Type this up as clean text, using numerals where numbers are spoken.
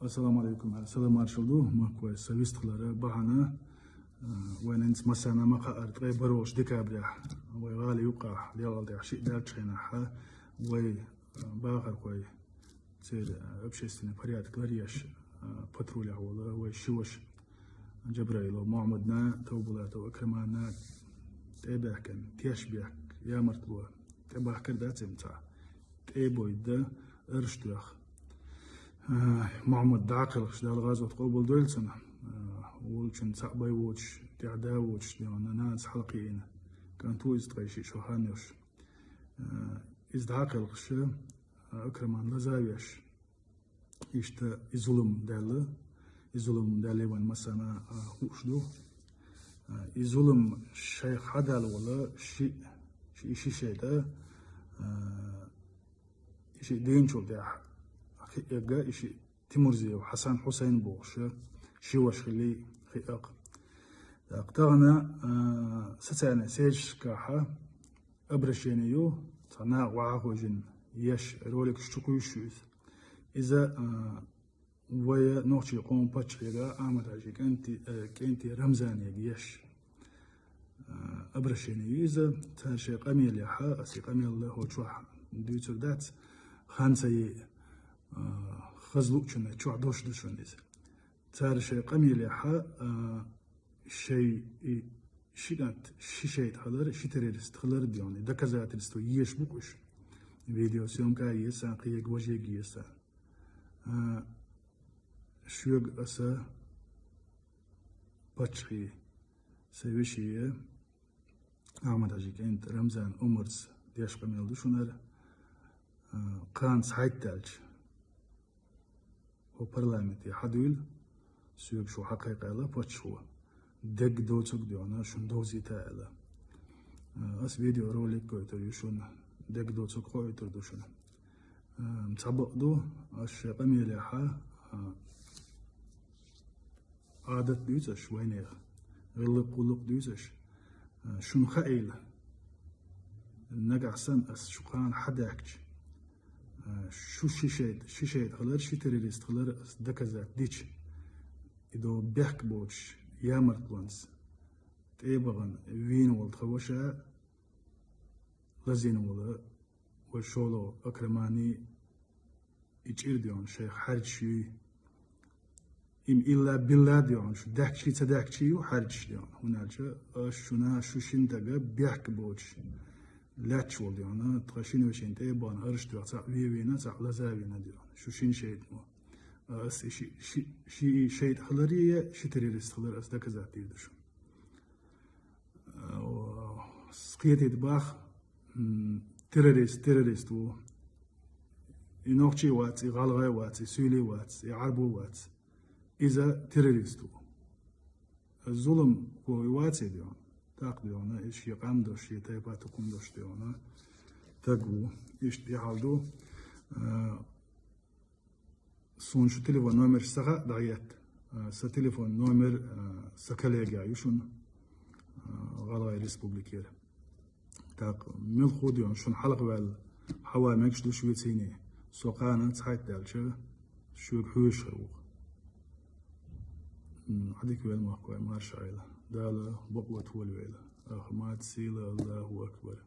Assalamu alaikum. Assalamu alaikum. Ma كويس سويست خلارة بعنا وين أنت مثلا ما قارت غير بروش ديكابريا ويغالي يوقع ليال ده شيء دار تشينا ح وي باخر كوي تصير أبشيستني بريات كلاريش بتروليا ولا ويشوش جبريل ومعمدنا توبلات وأكرمنا تبع كان تيش بيك يا مرتلوه تبع كردات سمتع تبوي ده أرشتلخ معمد دعقل شدال غازو تقوبل دولسنا ولشن سعباي ووش تعدا ووش لأن ناس حلقين كان تويز تغيشي شو هانيوش إزدعقل خش أكرمان لزاويش يشتا إظلم دالي وان مسانا خوشدو إظلم شيخ حدال ولا شيء ده شيء دينشو ده يبقى إشي تيمورزي وحسن حسين بوش شوش خلي خياق اقتغنا ستانا سيج كاحا أبرشينيو تنا وعاقو جن يش رولك شتوكو شوز إذا ويا نوشي قوم باتش يغا آمد عجي كنتي رمزاني يش أبرشينيو إذا تهرشي قميل يحا أسي قميل الله وشوح دويتو دات خانسي خزلوكشنا شو عدوش دشونيز تار شيء قميل يحا شيء شيء تخلر شيء تريست خلر ديوني دكزات رستو يش بوكش فيديو سيوم كاي يسان قيق وجه يسان شوق أسا باتشخي سيوشي أحمد عجيك أنت رمزان أمرز ديش قميل دشونر قان سعيد تالج هو برلمانتي حدول سوق شو حقيقة لا باتشوا دق دوتك ديونا شون دوزي تالا أس فيديو روليك كويتر يشون دق دوتك كويتر دوشون متعبق دو أش قميل يحا عادت دوزش وينيخ غلق قلق دوزش شون خائل نقع سن أس شقان حداكش شو شيشيد خلر شي تريريست خلر دكزات ديش إدو بيحك بوش يا مرتلانس تيبغن وين ولد خوشا لزين ولا وشولو أكرماني إجير ديون شيخ حرج شي إم إلا بالله ديون شو داك شي تداك شي وحرج ديون هنالجا شونا شو شنتاقا بيحك بوش لا تشول ديونا تغشين وشين تيبان أرشت وعطاق ويوينا تعق لزاوينا ديون شو شين شيد مو أس شي شيد خلرية شي تريريست خلر أس داك زات ديردشون سقيت يتباخ تريريست و ينوخشي واتس يغالغاي واتس يسولي واتس يعربو واتس إذا تريريستو الظلم هو واتس ديون تاق ديونا إيش يقام دوش يتايبا تقوم دوش ديونا تاقو إيش يحالدو سون شو تليفون نومر سخا دعيات ستليفون نومر سكاليجا يشون غالغاي ريسبوبليكير تاق ملخو ديون شون حلق بال حوا مكش دوش ويتسيني سوقانا تسحيت دالشا شو حوش خروق عديك ويل ماكوي مارش عيلة دالة بقوة والويلة أخمات سيلة الله أكبر